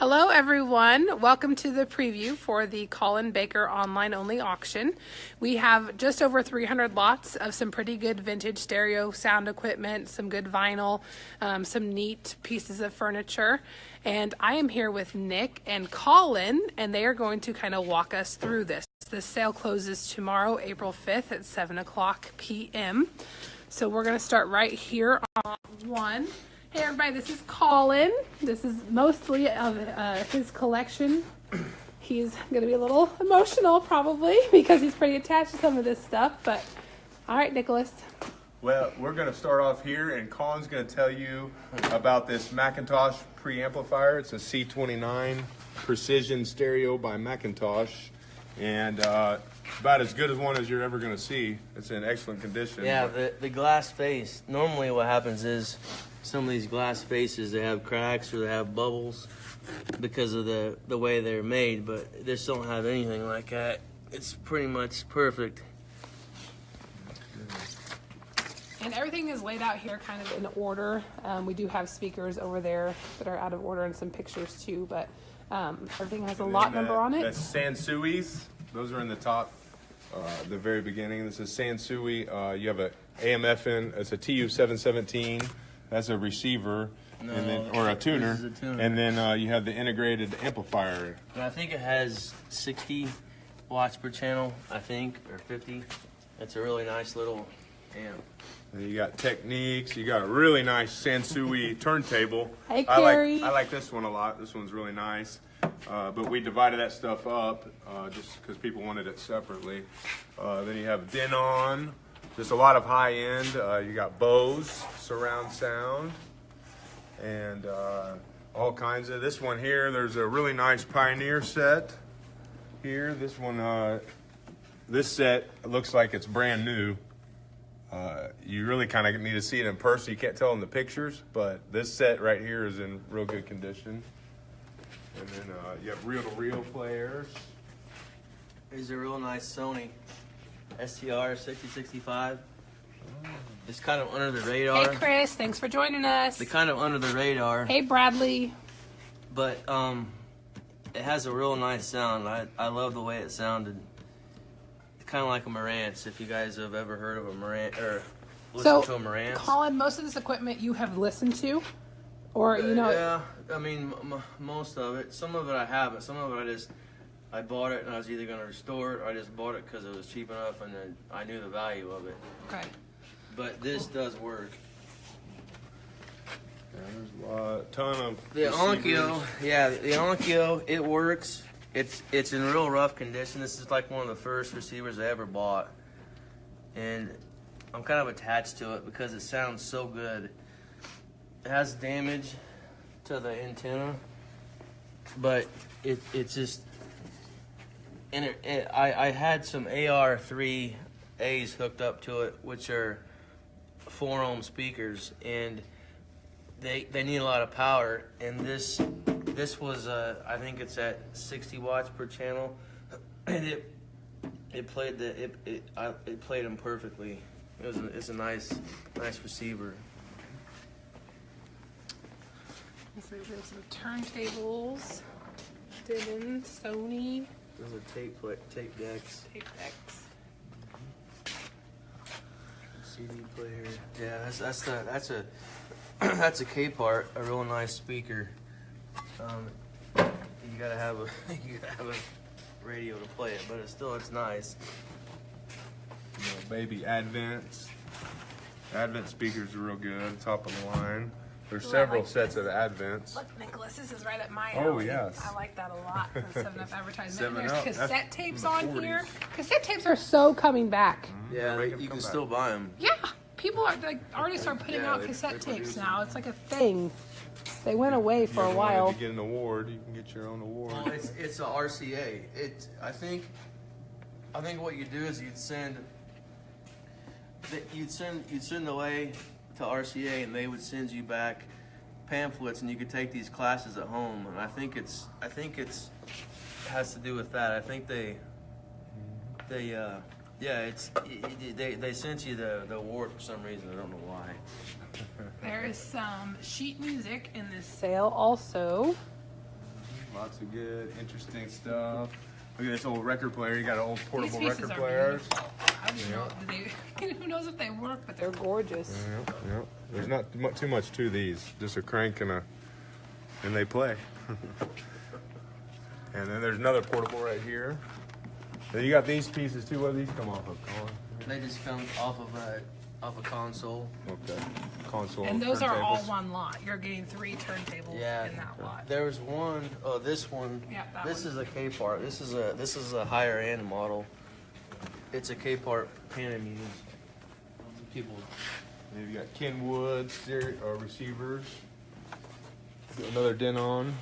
Hello everyone, welcome to the preview for the Collin Baker online only auction. We have just over 300 lots of some pretty good vintage stereo sound equipment, some good vinyl, some neat pieces of furniture. And I am here with Nick and Collin, and they are going to kind of walk us through this. The sale closes tomorrow, April 5th at 7 o'clock p.m. So we're going to start right here on one. Hey everybody, this is Collin. This is mostly of his collection. He's going to be a little emotional probably because he's pretty attached to some of this stuff. But all right, Nicholas. Well, we're going to start off here, and Collin's going to tell you about this McIntosh preamplifier. It's a C29 precision stereo by McIntosh, and about as good as one as you're ever going to see. It's in excellent condition. Yeah, the glass face. Normally what happens is some of these glass faces, they have cracks or they have bubbles because of the way they're made, but this don't have anything like that. It's pretty much perfect. And everything is laid out here kind of in order. We do have speakers over there that are out of order and some pictures too, but everything has a lot number on it. That's Sansui's. Those are in the top, the very beginning. This is Sansui. You have a AM/FM. It's a TU717. That's a receiver, and then, or a tuner. This is a tuner. And then you have the integrated amplifier. And I think it has 60 watts per channel, I think, or 50. It's a really nice little amp. And you got Technics. You got a really nice Sansui turntable. Hey, Carrie. I like this one a lot. This one's really nice. But we divided that stuff up just because people wanted it separately. Then you have Denon. Just a lot of high end. You got Bose surround sound, and all kinds of. This one here, there's a really nice Pioneer set here. This one, this set looks like it's brand new. You really kind of need to see it in person. You can't tell in the pictures, but this set right here is in real good condition. And then you have reel-to-reel players. Here's a real nice Sony STR 6065. It's kind of under the radar. Hey Chris, thanks for joining us. They're kind of under the radar. Hey Bradley. But it has a real nice sound. I love the way it sounded. It's kind of like a Marantz, if you guys have ever heard of a Marantz or listened to a Marantz. Collin, most of this equipment you have listened to, or you know. Yeah, I mean most of it. Some of it I haven't. Some of it I bought it and I was either going to restore it or I just bought it because it was cheap enough and then I knew the value of it. Okay. But this does work. Yeah, there's a ton of The receivers. Onkyo, yeah, the Onkyo, it works. It's in real rough condition. This is like one of the first receivers I ever bought. And I'm kind of attached to it because it sounds so good. It has damage to the antenna, but it's just... And I had some AR3As hooked up to it, which are 4-ohm speakers, and they need a lot of power. And this was I think it's at 60 watts per channel, and it played it played them perfectly. It's a nice receiver. So we have some turntables, Denon, Sony. Those are tape decks. Tape decks. CD player. Yeah, that's a that's a Capehart, a real nice speaker. You gotta have a radio to play it, but it's nice. You know, baby Advents. Advent speakers are real good, top of the line. There's several sets of Advents. Look, Nicholas, this is right at my Oh, alley. yes. I like that a lot. The 7-Up advertisement. 7 There's Up, cassette that's tapes from the on 40s. here. Cassette tapes are so coming back. Yeah, Make 'em you come can back. still buy them. Yeah, people are like artists are putting Yeah, out they cassette tapes produce now. It's like a thing. They went away for a You while. wanted to get an award, you can get your own award. Well, it's a RCA. I think what you do is you'd send away to RCA, and they would send you back pamphlets, and you could take these classes at home. And I think it has to do with that. I think they sent you the award for some reason. I don't know why. There is some sheet music in this sale also. Lots of good, interesting stuff. Look at this old record player. You got an old portable These pieces record are player. beautiful. I don't even know. Who knows if they work, but they're gorgeous. Yeah. There's not too much to these. Just a crank and they play. And then there's another portable right here. Then you got these pieces too. What do these come off of, Colin? They just come off of a console. Okay. Console. And those are all turntables. one lot. You're getting 3 turntables in that lot. There was one. Oh, this one. Yeah, that this one. is a Capehart. This is a higher end model. It's a Capehart Panamedes. People. Then you got Kenwood receivers. Another Denon.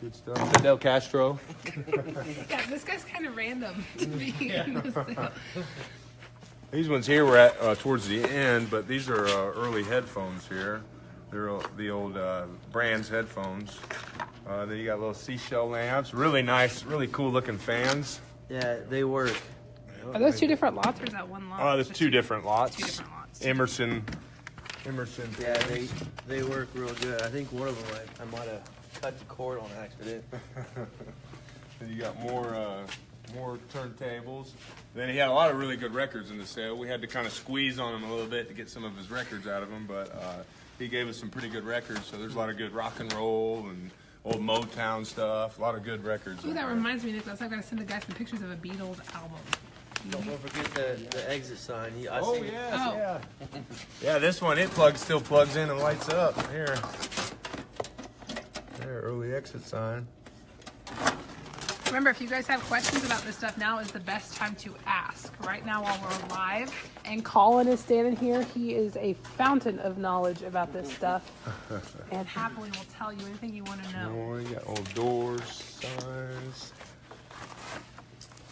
Good stuff. Fidel Castro. Yeah, this guy's kind of random to be in the sale. These ones here were at towards the end, but these are early headphones here. They're the old Brands headphones. Then you got little seashell lamps. Really nice, really cool looking fans. Yeah, they work. Are those 2 different lots or is that one lot? There's 2 different lots. 2 different lots. Emerson. Yeah, they work real good. I think one of them I might have cut the cord on accident. Then you got more turntables. Then he had a lot of really good records in the sale. We had to kind of squeeze on him a little bit to get some of his records out of him, but he gave us some pretty good records. So there's a lot of good rock and roll and old Motown stuff. A lot of good records. Ooh, that reminds me, Nicholas, I've got to send the guy some pictures of a Beatles album. Don't forget the exit sign. Yeah. Yeah, this one, still plugs in and lights up. Here. There, early exit sign. Remember, if you guys have questions about this stuff, now is the best time to ask. Right now while we're live, and Collin is standing here, he is a fountain of knowledge about this stuff, and happily will tell you anything you want to know. More, you got old doors, signs.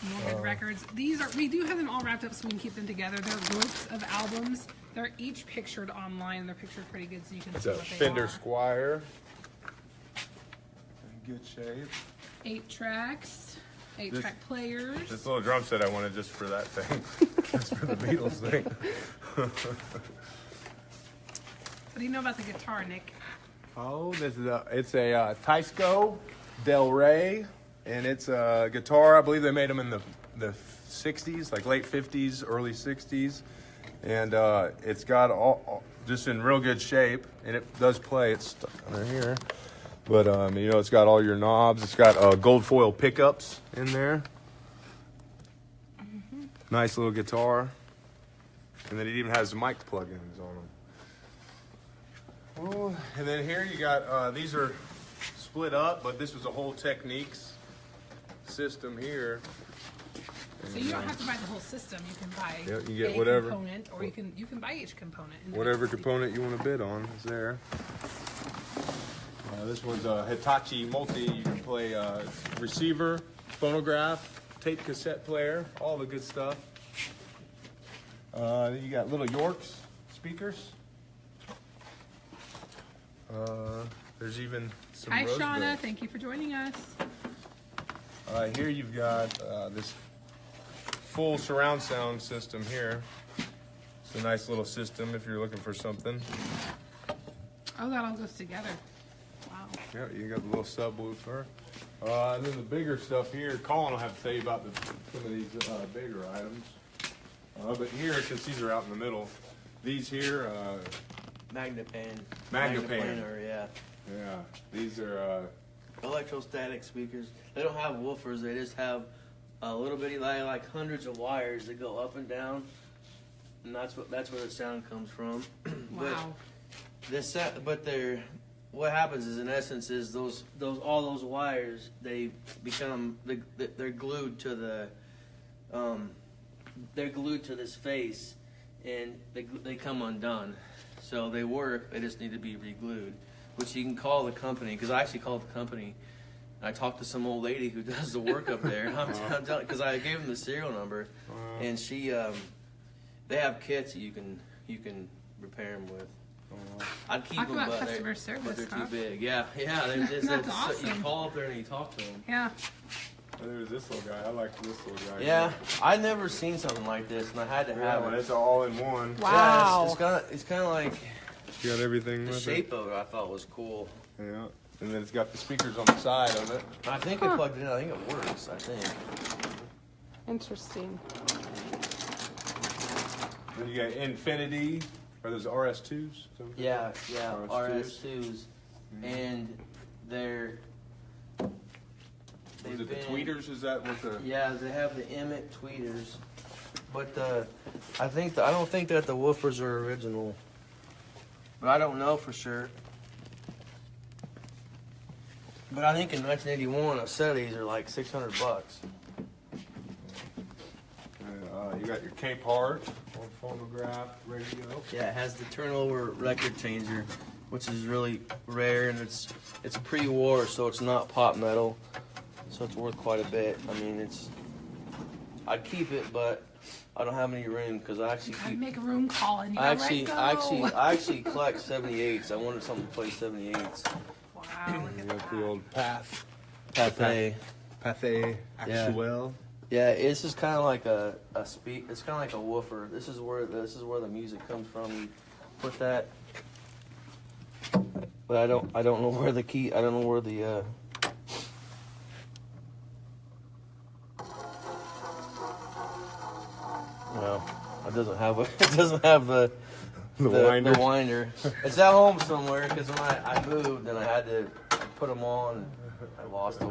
More good records. We do have them all wrapped up so we can keep them together. They're ropes of albums. They're each pictured online, and they're pictured pretty good so you can It's see a what they Fender are. Squire. In good shape. 8 tracks, 8-track players. This little drum set I wanted just for that thing. Just for the Beatles thing. What do you know about the guitar, Nick? Oh, it's a Teiso Del Rey, and it's a guitar. I believe they made them in the 60s, like late 50s, early 60s, and it's got all just in real good shape, and it does play. It's stuck under here, but it's got all your knobs. It's got gold foil pickups in there. Mm-hmm. Nice little guitar, and then it even has mic plugins on them. Oh, and then here you got, these are split up, but this was a whole Technics system here. So you don't have to buy the whole system. You can buy you get a whatever component, or you can buy each component. Whatever component you want to bid on is there. This one's a Hitachi Multi. You can play receiver, phonograph, tape cassette player, all the good stuff. You got little Yorks speakers. There's even some Hi, Roosevelt. Shauna. Thank you for joining us. Here you've got this full surround sound system here. It's a nice little system if you're looking for something. Oh, that all goes together. Wow. Yeah, you got the little subwoofer. And then the bigger stuff here, Collin will have to tell you about some of these bigger items. But here, since these are out in the middle, these here, Magnapan. Magnapan. Yeah. Yeah, these are Electrostatic speakers. They don't have woofers. They just have a little bitty like hundreds of wires that go up and down, and that's where the sound comes from. Wow. What happens is, in essence, is all those wires, they're glued to this face, and they come undone. So they work. They just need to be re-glued, which you can call the company, because I actually called the company. I talked to some old lady who does the work up there, because I gave them the serial number, and she, they have kits that you can repair them with. I'd keep Talk them, about but customer service, they're huh? too big. Yeah. That's awesome. You call up there and you talk to them. Yeah. there's this little guy. I like this little guy. Yeah, I'd never seen something like this, and I had to have but it. it's all in one. Wow. Yeah, it's kind of like You got everything the with shape of it. I thought was cool. it. Yeah. and then it's got the speakers on the side of it. I think it plugged it in. I think it works. I think. Interesting. Then you got Infinity. Are those RS2s? Yeah, RS2s, and they're. Is it the tweeters? Is that what the? Yeah, they have the Emmett tweeters, but I don't think that the woofers are original, but I don't know for sure. But I think in 1981, a set of these are like $600. You got your Capehart on phonograph radio. Yeah, it has the turnover record changer, which is really rare, and it's pre-war, so it's not pop metal, so it's worth quite a bit. I mean, I'd keep it, but I don't have any room because I actually Gotta make a room, Collin. I actually collect 78s. I wanted something to play 78s. Wow, look at that. The old Pathe Yeah. Actuelle. Yeah, this is kind of like it's kind of like a woofer. This is where the music comes from. You put that, but I don't know where the key. I don't know where the. No, it doesn't have the winder. It's at home somewhere because when I moved and I had to put them on, I lost them.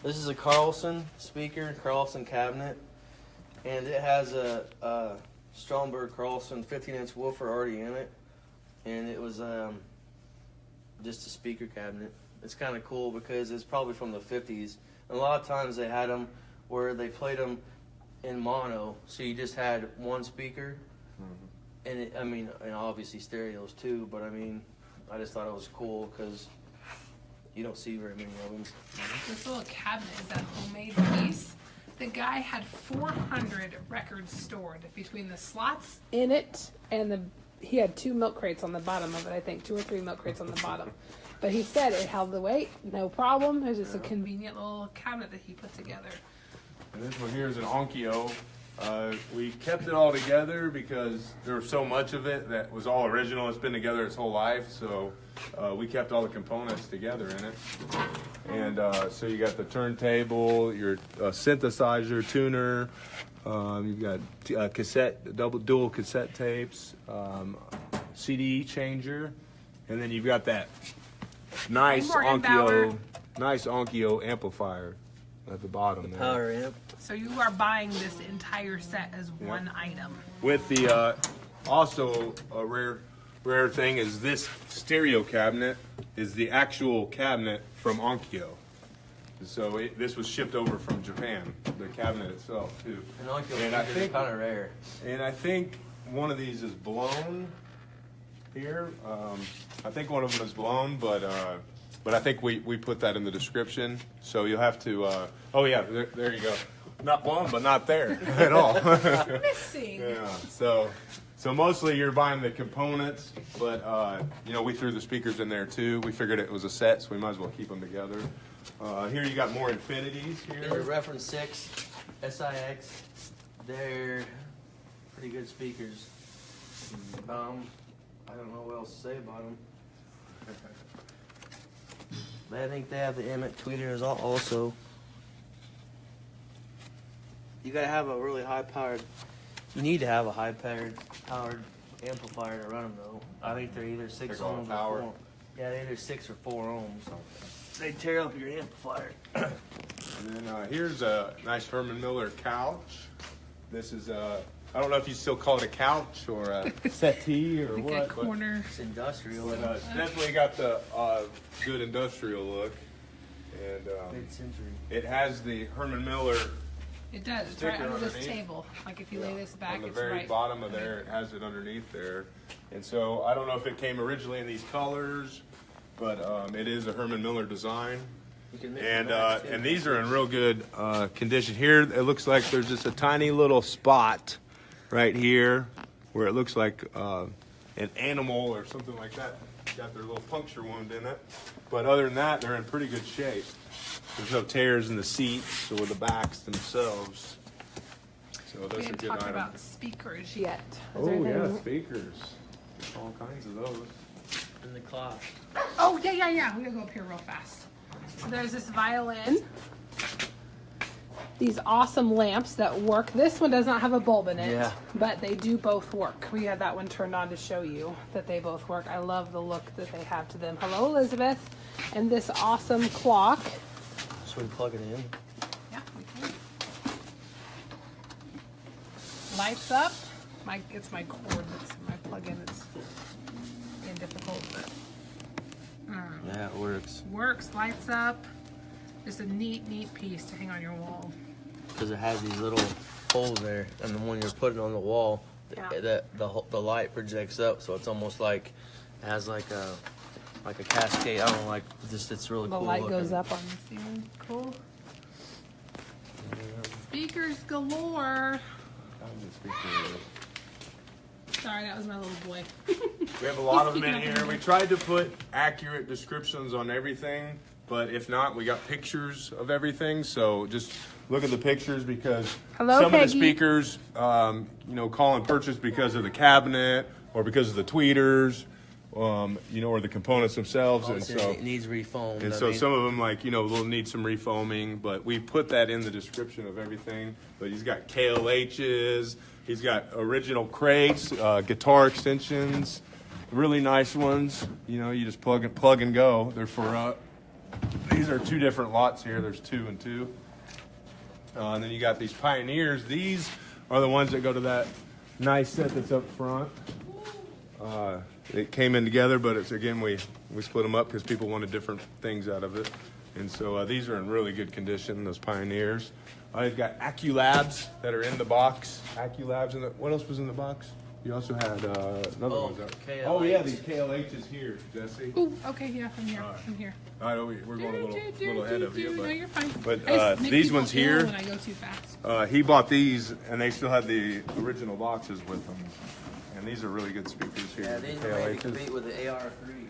This is a Carlson speaker, Carlson cabinet, and it has a Stromberg Carlson 15-inch woofer already in it, and it was just a speaker cabinet. It's kind of cool because it's probably from the 50s. And a lot of times they had them where they played them in mono, so you just had one speaker, and and obviously stereos too. But I mean, I just thought it was cool because. You don't see very many of them. This little cabinet is that homemade piece. The guy had 400 records stored between the slots in it and he had 2 milk crates on the bottom of it, I think, 2 or 3 milk crates on the bottom. But he said it held the weight, no problem. It was just a convenient little cabinet that he put together. And this one here is an Onkyo. We kept it all together because there was so much of it that was all original. It's been together its whole life, so we kept all the components together in it. And so you got the turntable, your synthesizer, tuner. You've got dual cassette tapes, CD changer, and then you've got that nice Onkyo amplifier at the bottom there. Power amp. So you are buying this entire set as one item. With the also a rare thing is this stereo cabinet is the actual cabinet from Onkyo. So this was shipped over from Japan, the cabinet itself too. And I think kind of rare. And I think one of these is blown here. I think one of them is blown, but I think we put that in the description. So you'll have to. Oh yeah, there you go. Not blown, but not there at all. Missing. Yeah. So mostly you're buying the components, but we threw the speakers in there too. We figured it was a set, so we might as well keep them together. Here you got more Infinities here. They're Reference 6, SIX. They're pretty good speakers. I don't know what else to say about them. But I think they have the Emmett tweeters also. You gotta have a really high-powered. You need to have a high-powered amplifier to run them, though. I think they're either 6 ohms or 4. Yeah, they're either 6 or 4 ohms. They tear up your amplifier. And then here's a nice Herman Miller couch. This is I don't know if you still call it a couch or a settee or like what. a corner. It's industrial. But it's definitely got the good industrial look. And Mid-century. it has the Herman Miller. It does. It's right Sticker under this underneath. table. Like if you lay this back, On the it's very right. bottom of there, it has it underneath there. And so I don't know if it came originally in these colors, but it is a Herman Miller design. You can mix And and match, too. and these are in real good condition. Here it looks like there's just a tiny little spot right here where it looks like an animal or something like that. Got their little puncture wound in it. But other than that, they're in pretty good shape. There's no tears in the seats or the backs themselves. So We that's a didn't good talk item. about speakers yet. Is Oh there yeah, anything- speakers. All kinds of those. in the class. Oh, yeah. We're gonna go up here real fast. So there's this violin. These awesome lamps that work. This one does not have a bulb in it, Yeah. but they do both work. We had that one turned on to show you that they both work. I love the look that they have to them. Hello, Elizabeth. And this awesome clock. Should we plug it in? Yeah, we can. Lights up. It's my cord that's my plug-in. It's being difficult, but Yeah, it works. works. Lights up. Just a neat piece to hang on your wall. Because it has these little holes there, and then when you're putting it on the wall, Yeah. the light projects up, so it's almost like it has like a cascade. I don't know, like just it's really The cool. light looking. goes up on the ceiling. Cool. Speakers galore. Sorry, that was my little boy. We have a lot of them in here. We tried to put accurate descriptions on everything, but if not, we got pictures of everything. So just look at the pictures because Hello, some of the Peggy. speakers, Collin purchased because of the cabinet or because of the tweeters, or the components themselves, and so it needs refoamed. and I so mean, some of them will need some refoaming, but we put that in the description of everything. But he's got KLHs, he's got original crates, guitar extensions, really nice ones. You just plug and go. They're for these are two different lots here. There's 2 and 2. And then you got these Pioneers. These are the ones that go to that nice set that's up front. It came in together, but it's again we split them up because people wanted different things out of it. And so these are in really good condition. Those Pioneers. You've got AccuLabs that are in the box. AccuLabs what else was in the box? You also had another one. KLH. Oh yeah, these KLHs here, Jesse. Ooh, okay, yeah, I'm here. I'm here. I know we're going a little ahead of you, No, but you're fine. but, I just make these people ones ill here- when I go too fast. he bought these, and they still had the original boxes with them. And these are really good speakers here. Yeah, the these are made to KLHs. compete with the AR3s.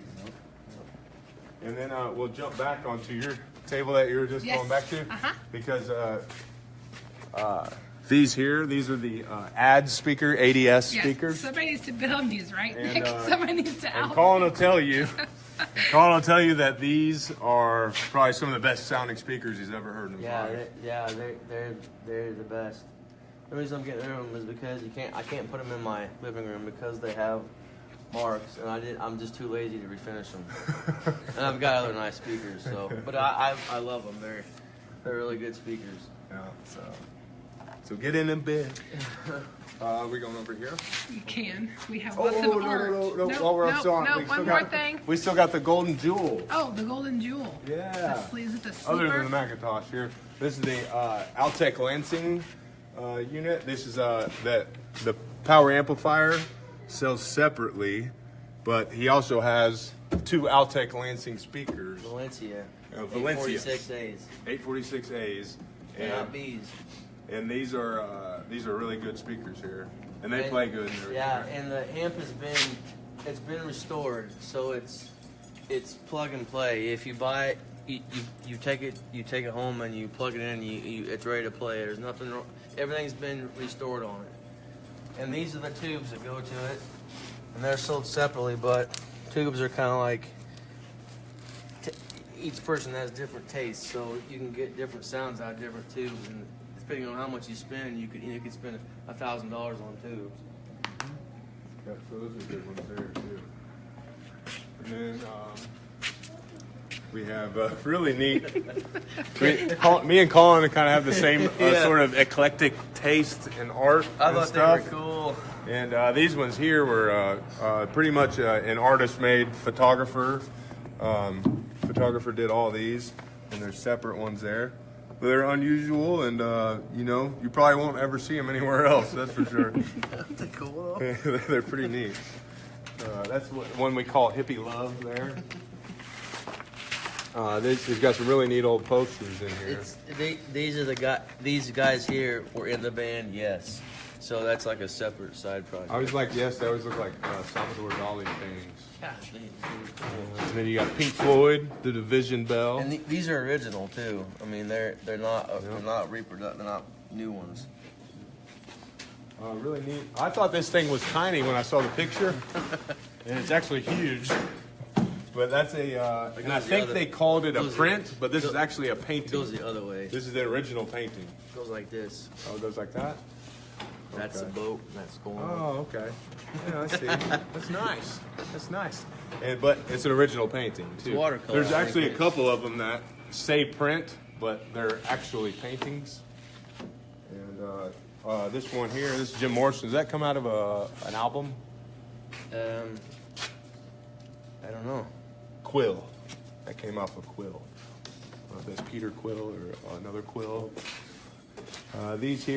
And then we'll jump back onto your table that you were just Yes. going back to, Uh-huh. because these are the ADS speaker, ADS Yes, speakers. somebody needs to build these, right, And, Nick? Somebody needs to And out. Collin will tell you. Collin will tell you that these are probably some of the best sounding speakers he's ever heard in his life. They're the best. The reason I'm getting rid of them is because I can't put them in my living room because they have marks, and I'm just too lazy to refinish them. And I've got other nice speakers, but I love them. They're really good speakers. Yeah, so get in bed. We going over here? You can. We have Oh, lots no, of art. no. While we're still on, we still one more got- thing. We still got the golden jewel. Oh, the golden jewel. Yeah. Is it the Other sleeper? than the McIntosh here, this is the Altec Lansing unit. This is the power amplifier sells separately, but he also has 2 Altec Lansing speakers. Valencia. Valencia. 846As. 846As. They're not Bs. And these are really good speakers here, and they play good. And everything. Yeah, and the amp it's been restored, so it's plug and play. If you buy it, you take it home and you plug it in. It's ready to play. There's nothing wrong. Everything's been restored on it. And these are the tubes that go to it, and they're sold separately. But tubes are kind of like each person has different tastes, so you can get different sounds out of different tubes. And depending on how much you spend, you could spend $1,000 on tubes. Yeah, so those are good ones there too. And then we have really neat. Me and Collin kind of have the same sort of eclectic taste in art I and thought stuff. they were cool. And these ones here were pretty much an artist-made photographer. Photographer did all these, and there's separate ones there. But they're unusual, and you probably won't ever see them anywhere else. That's for sure. They're cool. They're pretty neat. That's one we call hippie love there. He's got some really neat old posters in here. These guys here were in the band, yes. So that's like a separate side project. I was like, yes, they always look like Salvador Dali paintings. Yeah, they were cool. And then you got Pink Floyd, the Division Bell. And these are original too. I mean, they're not reproduced. They're not new ones. Really neat. I thought this thing was tiny when I saw the picture, and it's actually huge. But that's a, and I think they called it a print, but this is actually a painting. It goes the other way. This is the original painting. It goes like this. Oh, it goes like that? That's the boat. That's going on. Oh, okay. Yeah, I see. That's nice. That's nice. But it's an original painting, too. It's watercolor. There's actually a couple of them that say print, but they're actually paintings. And this one here, this is Jim Morrison. Does that come out of an album? I don't know. Quill. That came off of Quill. That's Peter Quill or another Quill. These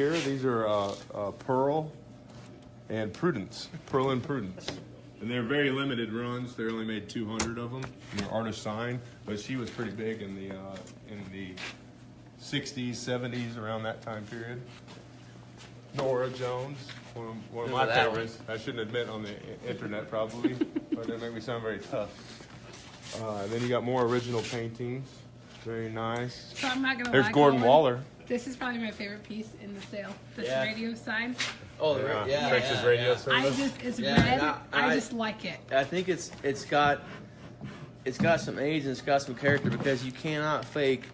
are Pearl and Prudence. Pearl and Prudence. And they're very limited runs. They only made 200 of them. And they're artist signed, but she was pretty big in the 60s, 70s, around that time period. Nora Jones, one of my favorites. I shouldn't admit on the internet probably, but they make me sound very tough. Then you got more original paintings. Very nice. So I'm not gonna There's lie, Gordon Collin, Waller. This is probably my favorite piece in the sale. This Yeah. radio sign. Oh, Texas radio service. It's Yeah, red. I I- just like it. I think it's got some age and it's got some character because you cannot fake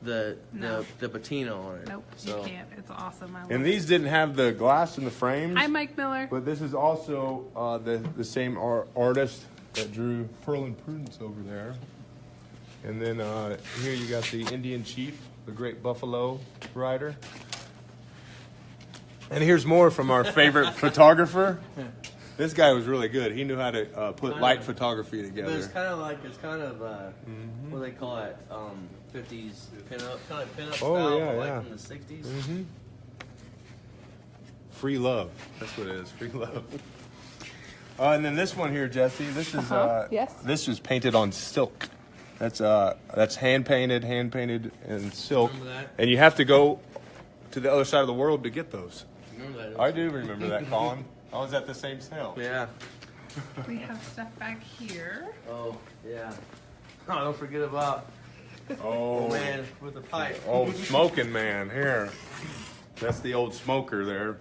the patina on it. Nope, So, you can't. It's awesome. I love And it. these didn't have the glass in the frames. Hi, Mike Miller. But this is also the same artist that drew Pearl and Prudence over there. And then here you got the Indian Chief, the great buffalo rider. And here's more from our favorite photographer. This guy was really good. He knew how to put light photography but together. it's kind of what do they call it? 50s pinup, kind of pinup style, yeah, but like yeah. from the 60s. Mm-hmm. Free love. That's what it is. Free love. And then this one here, Jesse. This is Yes. This is painted on silk. That's hand painted in silk. Remember that? And you have to go to the other side of the world to get those. Remember that? I do remember that, Colin. I was at the same sale. Yeah. We have stuff back here. Oh, yeah. Oh, don't forget about Oh man with the pipe. old smoking man here. That's the old smoker there.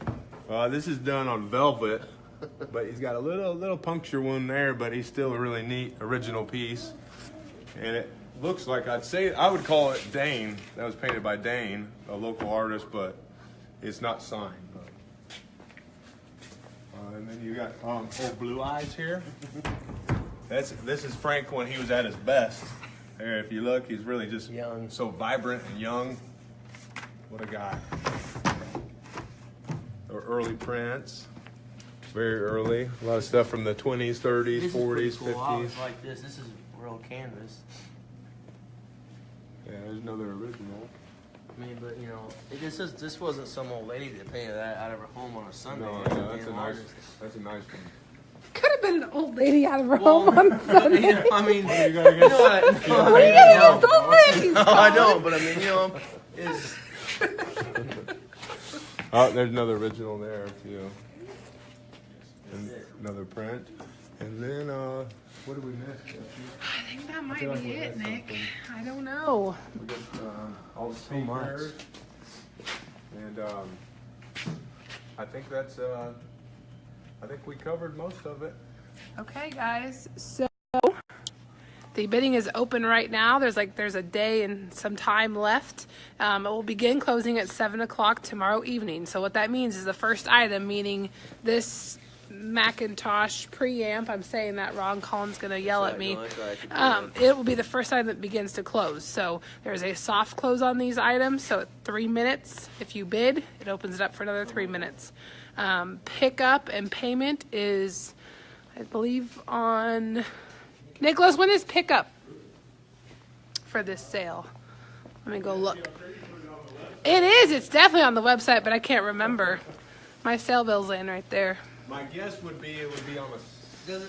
This is done on velvet, but he's got a little puncture wound there, but he's still a really neat original piece. And it looks like I would call it Dane. That was painted by Dane, a local artist, but it's not signed. And then you got old Blue Eyes here. This is Frank when he was at his best. There, if you look, he's really just Young. so vibrant and young. What a guy. Or early prints. Very early. A lot of stuff from the 20s, 30s, This is 40s, pretty cool. I 50s. was like this. This is real canvas. Yeah, there's another original. I mean, but you know, this wasn't some old lady that painted that out of her home on a Sunday. No, It was yeah, damn artist. that's a nice one. Could have been an old lady out of her Well, home on Sunday. Yeah, I mean, You gotta get- What are you gonna do with old ladies? No, I don't, but I mean, you know, it's Oh, there's another original there too. And another print. And then what did we miss, Jesse? I think that might feel like be we it, missed Nick. something. I don't know. We got all the So much. speakers. And I think that's I think we covered most of it. Okay, guys. So the bidding is open right now. There's a day and some time left. It will begin closing at 7 o'clock tomorrow evening. So what that means is the first item, meaning this McIntosh preamp. I'm saying that wrong. Colin's gonna yell at me. It will be the first item that begins to close. So there's a soft close on these items. So at 3 minutes, if you bid, it opens it up for another 3 minutes. Pickup and payment is, I believe, on Nicholas. When is pickup for this sale? Let me go look. It is. It's definitely on the website, but I can't remember. My sale bill's in right there. My guess would be it would be on a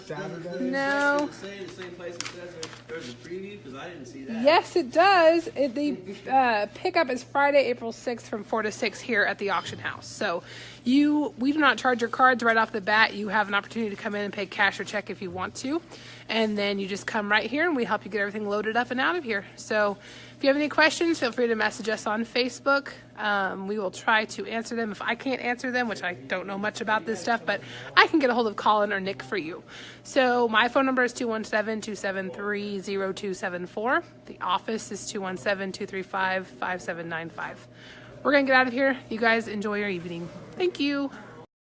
Saturday. No. Does it say the same place it says there's a preview? Because I didn't see that. Yes, it does. The pickup is Friday, April 6th from 4 to 6 here at the auction house. So we do not charge your cards right off the bat. You have an opportunity to come in and pay cash or check if you want to. And then you just come right here and we help you get everything loaded up and out of here. So if you have any questions, feel free to message us on Facebook. We will try to answer them. If I can't answer them, which I don't know much about this stuff, but I can get a hold of Collin or Nick for you. So my phone number is 217-273-0274. The office is 217-235-5795. We're going to get out of here. You guys enjoy your evening. Thank you.